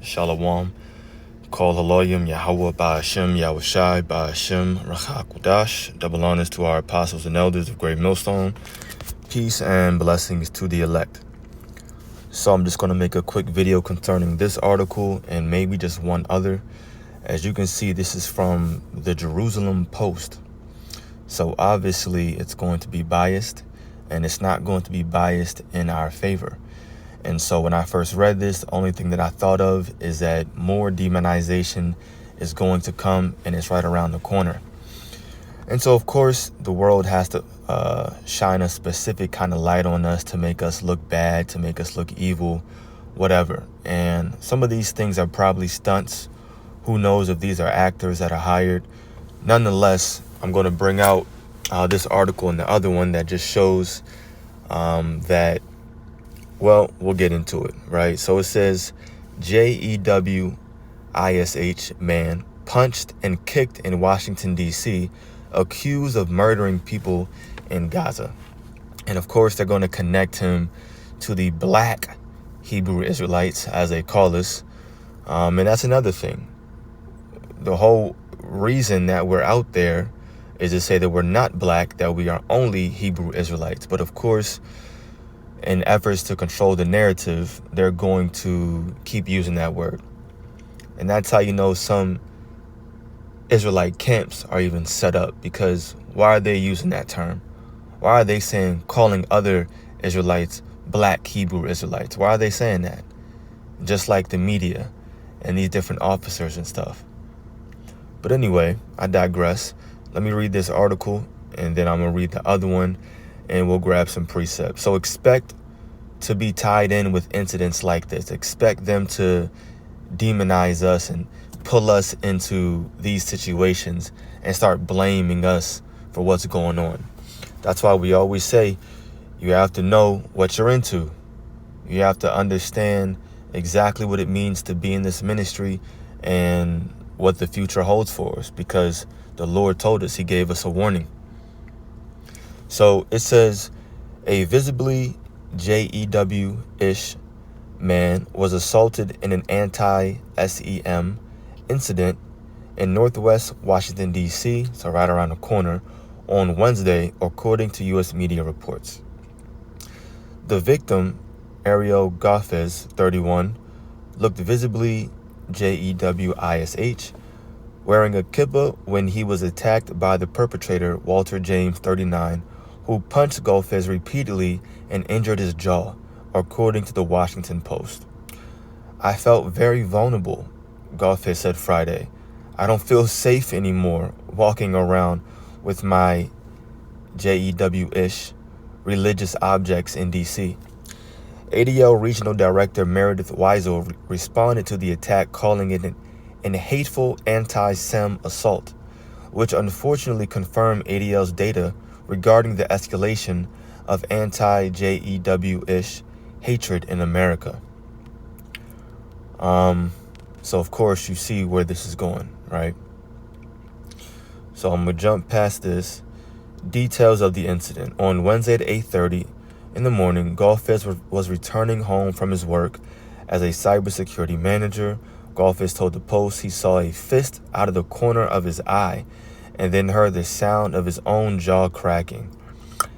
Shalom. Call Elohim Yahweh Ba'ashem Yahushai Ba'ashem Rachakudash. Double honors to our apostles and elders of Great Millstone. Peace and blessings to the elect. So I'm just going to make a quick video concerning this article and maybe just one other. As you can see, this is from the Jerusalem Post. So obviously it's going to be biased, and it's not going to be biased in our favor. And so when I first read this, the only thing that I thought of is that more demonization is going to come, and it's right around the corner. And so, of course, the world has to shine a specific kind of light on us to make us look bad, to make us look evil, whatever. And some of these things are probably stunts. Who knows if these are actors that are hired? Nonetheless, I'm going to bring out this article and the other one that just shows that, well, we'll get into it, right? So it says, JEWISH man punched and kicked in Washington, D.C., accused of murdering people in Gaza. And of course, they're going to connect him to the black Hebrew Israelites, as they call us. And that's another thing. The whole reason that we're out there is to say that we're not black, that we are only Hebrew Israelites. But of course, in efforts to control the narrative, they're going to keep using that word. And that's how you know some Israelite camps are even set up, because why are they using that term? Why are they calling other Israelites black Hebrew Israelites? Why are they saying that? Just like the media and these different officers and stuff. But anyway, I digress. Let me read this article, and then I'm going to read the other one, and we'll grab some precepts. So expect to be tied in with incidents like this. Expect them to demonize us and pull us into these situations and start blaming us for what's going on. That's why we always say you have to know what you're into. You have to understand exactly what it means to be in this ministry and what the future holds for us, because the Lord told us, he gave us a warning. So it says, a visibly JEWISH man was assaulted in an anti-SEM incident in Northwest Washington, D.C., so right around the corner, on Wednesday, according to U.S. media reports. The victim, Ariel Goffez, 31, looked visibly JEWISH, wearing a kippah when he was attacked by the perpetrator, Walter James, 39, who punched Goffez repeatedly and injured his jaw, according to the Washington Post. I felt very vulnerable, Goffez said Friday. I don't feel safe anymore walking around with my JEWISH religious objects in D.C. ADL Regional Director Meredith Weisel responded to the attack, calling it an hateful anti-Sem assault, which unfortunately confirmed ADL's data regarding the escalation of anti-JEWISH hatred in America. So of course you see where this is going, right? So I'm going to jump past this. Details of the incident. On Wednesday at 8:30 in the morning, Goffez was returning home from his work as a cybersecurity manager. Goffez told the Post he saw a fist out of the corner of his eye and then heard the sound of his own jaw cracking.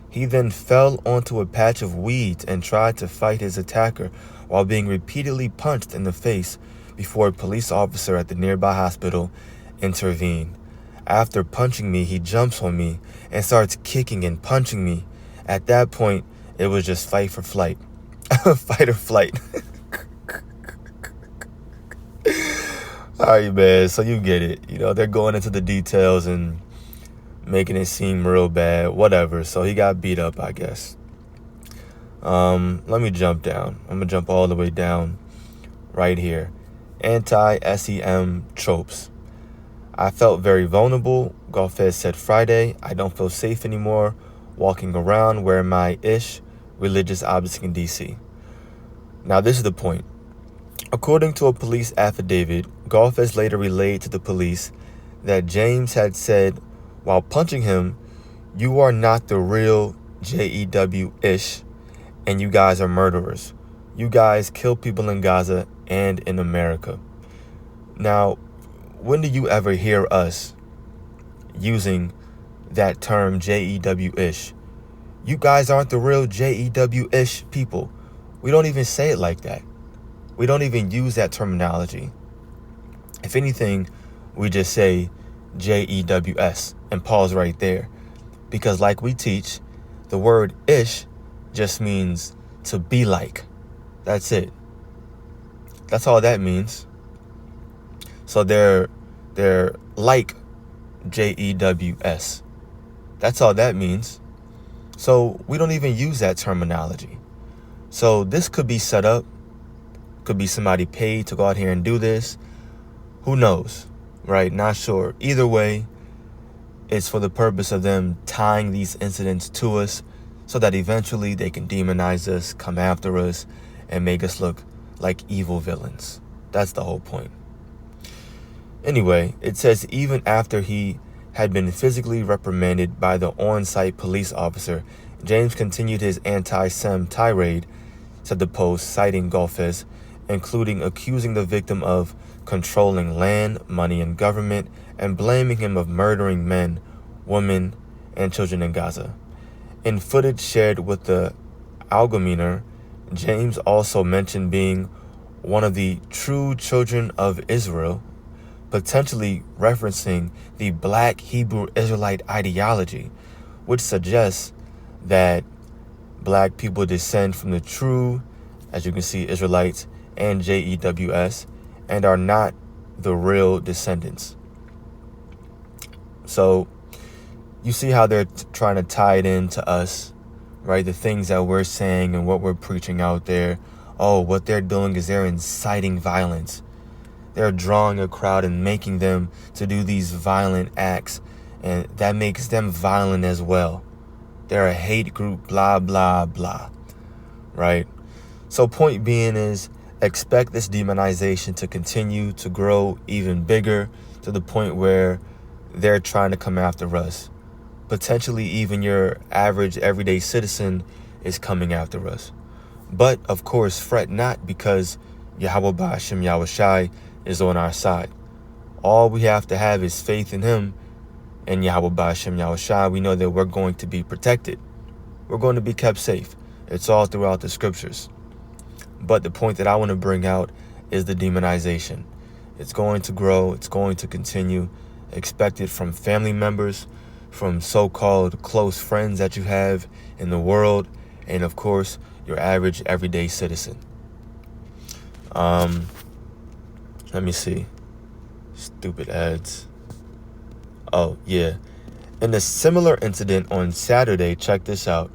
He then fell onto a patch of weeds and tried to fight his attacker while being repeatedly punched in the face before a police officer at the nearby hospital intervened. After punching me, he jumps on me and starts kicking and punching me. At that point, it was just fight for flight. Fight or flight. All right, man. So you get it. You know, they're going into the details and making it seem real bad, whatever. So he got beat up, I guess. Let me jump down. I'm going to jump all the way down right here. Anti-SEM tropes. I felt very vulnerable, Goffez said Friday. I don't feel safe anymore walking around wearing my religious objects in D.C. Now, this is the point. According to a police affidavit, Goffez later relayed to the police that James had said while punching him, "You are not the real JEWISH, and you guys are murderers. You guys kill people in Gaza and in America. Now, when do you ever hear us using that term JEW-ish? You guys aren't the real JEW-ish people. We don't even say it like that. We don't even use that terminology. If anything, we just say JEWS and pause right there. Because like we teach, the word ish just means to be like. That's it. That's all that means. So they're like JEWS. That's all that means. So we don't even use that terminology. So this could be set up. Could be somebody paid to go out here and do this. Who knows, right? Not sure. Either way, it's for the purpose of them tying these incidents to us so that eventually they can demonize us, come after us, and make us look like evil villains. That's the whole point. Anyway, it says even after he had been physically reprimanded by the on-site police officer, James continued his anti-Sem tirade, said the Post, citing Golfes, including accusing the victim of controlling land, money, and government, and blaming him of murdering men, women, and children in Gaza. In footage shared with the Algemeener, James also mentioned being one of the true children of Israel, potentially referencing the Black Hebrew Israelite ideology, which suggests that Black people descend from the true, as you can see, Israelites and JEWS, and are not the real descendants. So you see how they're trying to tie it into us, right? The things that we're saying and what we're preaching out there. Oh, what they're doing is they're inciting violence. They're drawing a crowd and making them to do these violent acts, and that makes them violent as well. They're a hate group, blah, blah, blah, right? So point being is, expect this demonization to continue to grow even bigger to the point where they're trying to come after us. Potentially even your average everyday citizen is coming after us. But, of course, fret not, because Yahweh Ba'ashem Yahushai is on our side. All we have to have is faith in him, and Yahweh Ba'ashem Yahushai. We know that we're going to be protected. We're going to be kept safe. It's all throughout the scriptures. But the point that I want to bring out is the demonization. It's going to grow. It's going to continue. Expect it from family members, from so-called close friends that you have in the world, and, of course, your average everyday citizen. Let me see. Stupid ads. Oh, yeah. In a similar incident on Saturday, check this out.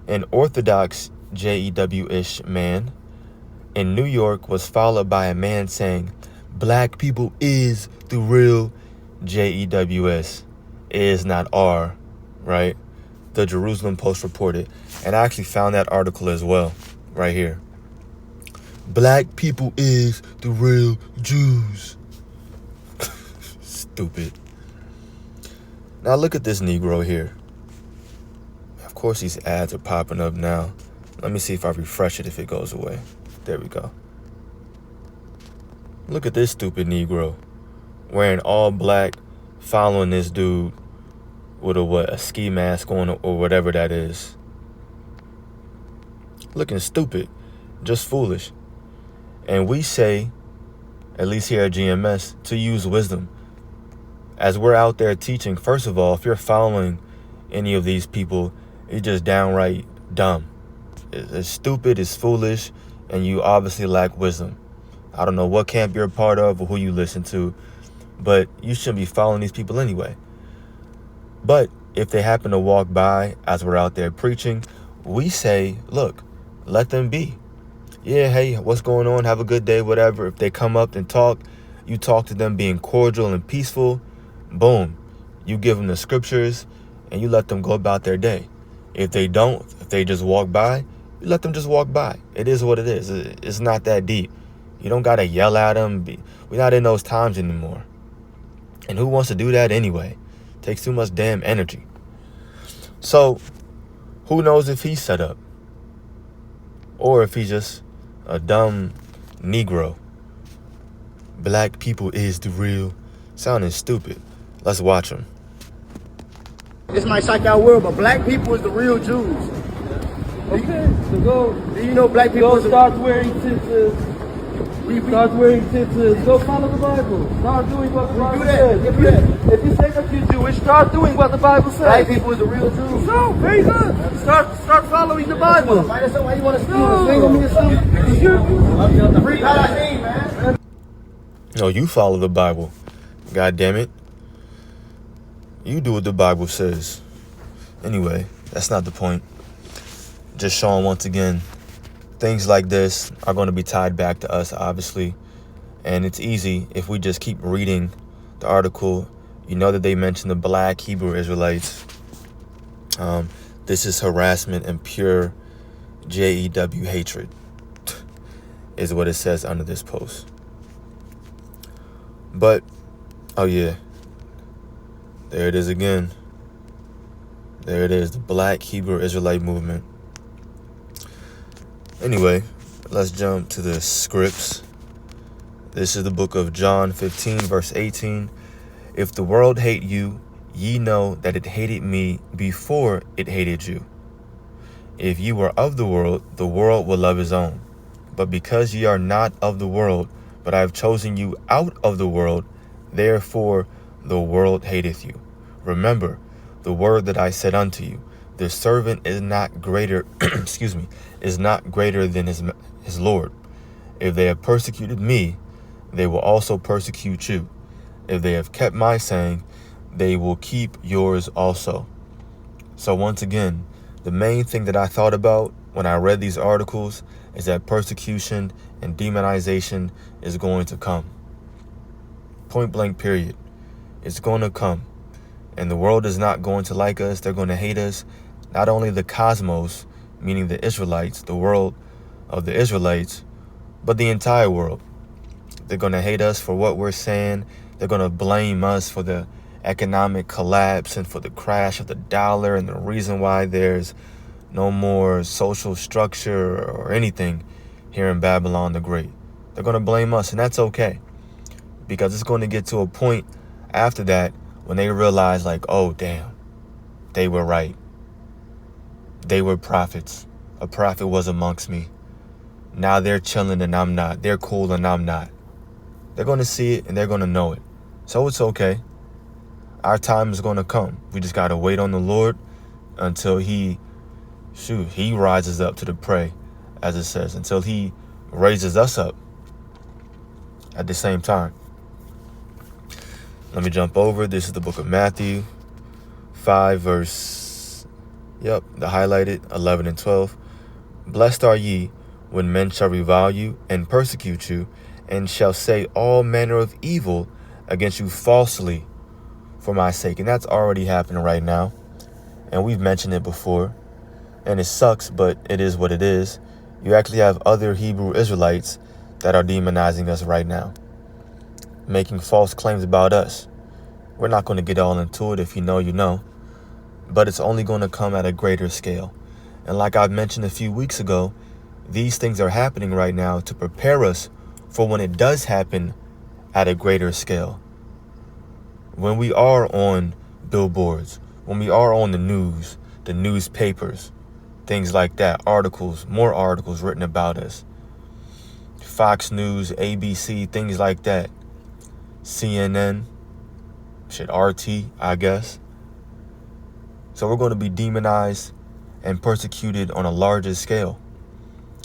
An Orthodox JEW-ish man in New York was followed by a man saying, "Black people is the real JEWS." Is, not R, right? The Jerusalem Post reported. And I actually found that article as well, right here. Black people is the real Jews. Stupid. Now look at this Negro here. Of course these ads are popping up now. Let me see if I refresh it if it goes away. There we go. Look at this stupid Negro wearing all black, following this dude with a ski mask on or whatever that is. Looking stupid, just foolish. And we say, at least here at GMS, to use wisdom. As we're out there teaching, first of all, if you're following any of these people, it's just downright dumb. It's stupid, it's foolish, and you obviously lack wisdom. I don't know what camp you're a part of or who you listen to, but you shouldn't be following these people anyway. But if they happen to walk by as we're out there preaching, we say, look, let them be. Yeah, hey, what's going on? Have a good day, whatever. If they come up and talk, you talk to them being cordial and peaceful. Boom. You give them the scriptures and you let them go about their day. If they don't, if they just walk by, you let them just walk by. It is what it is. It's not that deep. You don't got to yell at them. We're not in those times anymore. And who wants to do that anyway? Takes too much damn energy. So who knows if he's set up or if he's just a dumb Negro. Black people is the real. Sounding stupid. Let's watch them. This might shock our world, but black people is the real Jews. Okay, so go. Do you know black people? Go start wearing tzitzis. Start wearing tzitzis. Go follow the Bible. Start doing what the Bible says. If you say that you're Jewish, start doing what the Bible says. Black people is the real Jews. So, very good. Start following the Bible. Why you want to No. swing on me or something? Free Palestine, man. No, you follow the Bible. God damn it. You do what the Bible says. Anyway, that's not the point. Just showing once again, things like this are going to be tied back to us, obviously. And it's easy if we just keep reading the article. You know that they mention the black Hebrew Israelites. This is harassment and pure JEW hatred, is what it says under this post. But, oh yeah, there it is again. There it is, the black Hebrew Israelite movement. Anyway, let's jump to the scripts. This is the book of John 15, verse 18. If the world hate you, ye know that it hated me before it hated you. If ye were of the world will love his own. But because ye are not of the world, but I have chosen you out of the world, therefore the world hateth you. Remember the word that I said unto you, the servant is not greater, is not greater than his Lord. If they have persecuted me, they will also persecute you. If they have kept my saying, they will keep yours also. So once again, the main thing that I thought about when I read these articles is that persecution and demonization is going to come. Point blank, period. It's going to come. And the world is not going to like us. They're going to hate us. Not only the cosmos, meaning the Israelites, the world of the Israelites, but the entire world. They're going to hate us for what we're saying. They're going to blame us for the economic collapse and for the crash of the dollar and the reason why there's no more social structure or anything here in Babylon the Great. They're going to blame us, and that's okay, because it's going to get to a point after that when they realize, like, oh, damn, they were right. They were prophets. A prophet was amongst me. Now they're chilling and I'm not. They're cool and I'm not. They're going to see it and they're going to know it. So it's okay. Our time is going to come. We just got to wait on the Lord until he rises up to the prey, as it says, until he raises us up at the same time. Let me jump over. This is the book of Matthew 5, verse, the highlighted 11 and 12. Blessed are ye when men shall revile you and persecute you, and shall say all manner of evil against you falsely for my sake. And that's already happening right now. And we've mentioned it before. And it sucks, but it is what it is. You actually have other Hebrew Israelites that are demonizing us right now, making false claims about us. We're not going to get all into it. If you know, you know. But it's only going to come at a greater scale. And like I've mentioned a few weeks ago, these things are happening right now to prepare us for when it does happen at a greater scale. When we are on billboards, when we are on the news, the newspapers, things like that, articles, more articles written about us, Fox News, ABC, things like that, CNN, RT, I guess. So we're going to be demonized and persecuted on a larger scale.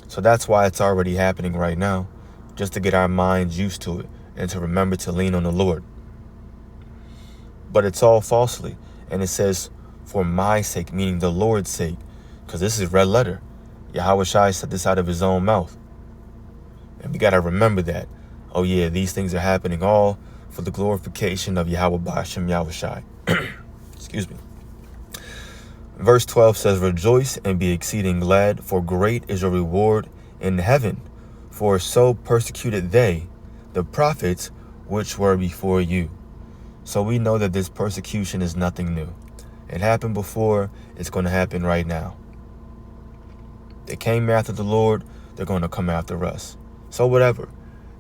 So that's why it's already happening right now, just to get our minds used to it and to remember to lean on the Lord. But it's all falsely. And it says, for my sake, meaning the Lord's sake, because this is red letter. Yahweh Shai said this out of his own mouth. And we got to remember that. Oh yeah, these things are happening all for the glorification of Yahweh Ba'ashem Yahweh Shai. Excuse me. Verse 12 says, rejoice and be exceeding glad, for great is your reward in heaven. For so persecuted they, the prophets, which were before you. So we know that this persecution is nothing new. It happened before. It's going to happen right now. They came after the Lord. They're going to come after us. So whatever.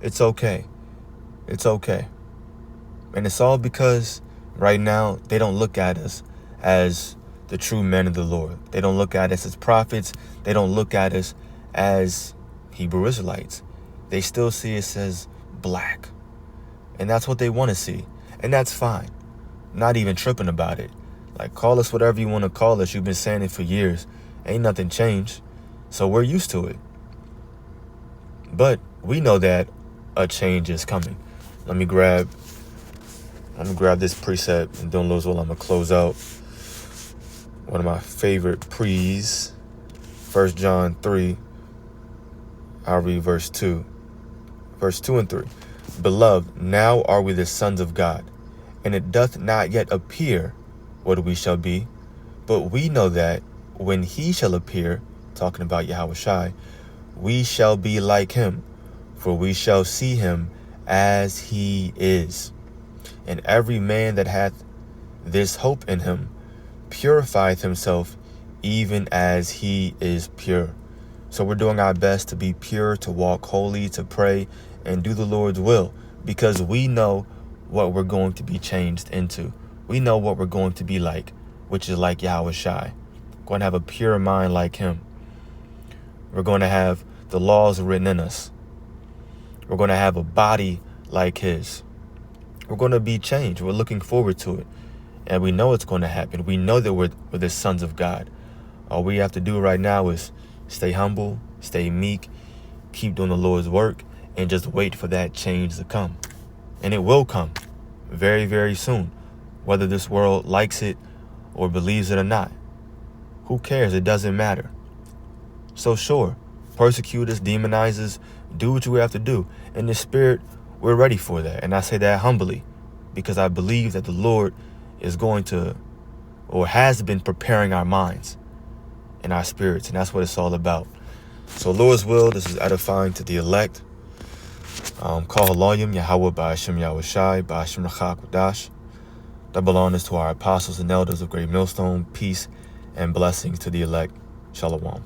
It's okay. It's okay. And it's all because right now they don't look at us as the true men of the Lord. They don't look at us as prophets. They don't look at us as Hebrew Israelites. They still see us as black. And that's what they want to see. And that's fine. Not even tripping about it. Like, call us whatever you want to call us. You've been saying it for years. Ain't nothing changed. So we're used to it. But we know that a change is coming. Let me grab this precept, and don't lose while I'm going to close out. One of my favorite pre's, 1 John 3. I'll read verse 2. Verse 2 and 3. Beloved, now are we the sons of God, and it doth not yet appear what we shall be, but we know that when he shall appear, talking about Yahushua, we shall be like him, for we shall see him as he is. And every man that hath this hope in him purifieth himself, even as he is pure. So we're doing our best to be pure, to walk holy, to pray, and do the Lord's will, because we know what we're going to be changed into. We know what we're going to be like, which is like Yahushua. Going to have a pure mind like him. We're going to have the laws written in us. We're going to have a body like his. We're going to be changed. We're looking forward to it. And we know it's going to happen. We know that we're the sons of God. All we have to do right now is stay humble, stay meek, keep doing the Lord's work, and just wait for that change to come. And it will come very, very soon, whether this world likes it or believes it or not. Who cares? It doesn't matter. So sure, persecute us, demonize us, do what you have to do. In the spirit, we're ready for that. And I say that humbly, because I believe that the Lord is going to, or has been preparing our minds and our spirits. And that's what it's all about. So Lord's will, this is edifying to the elect. Call Haloyim, Yahweh, Ba'ashem Yahushai, Ba'ashem Rachakudash. Double honors to our apostles and elders of Great Millstone. Peace and blessings to the elect. Shalom.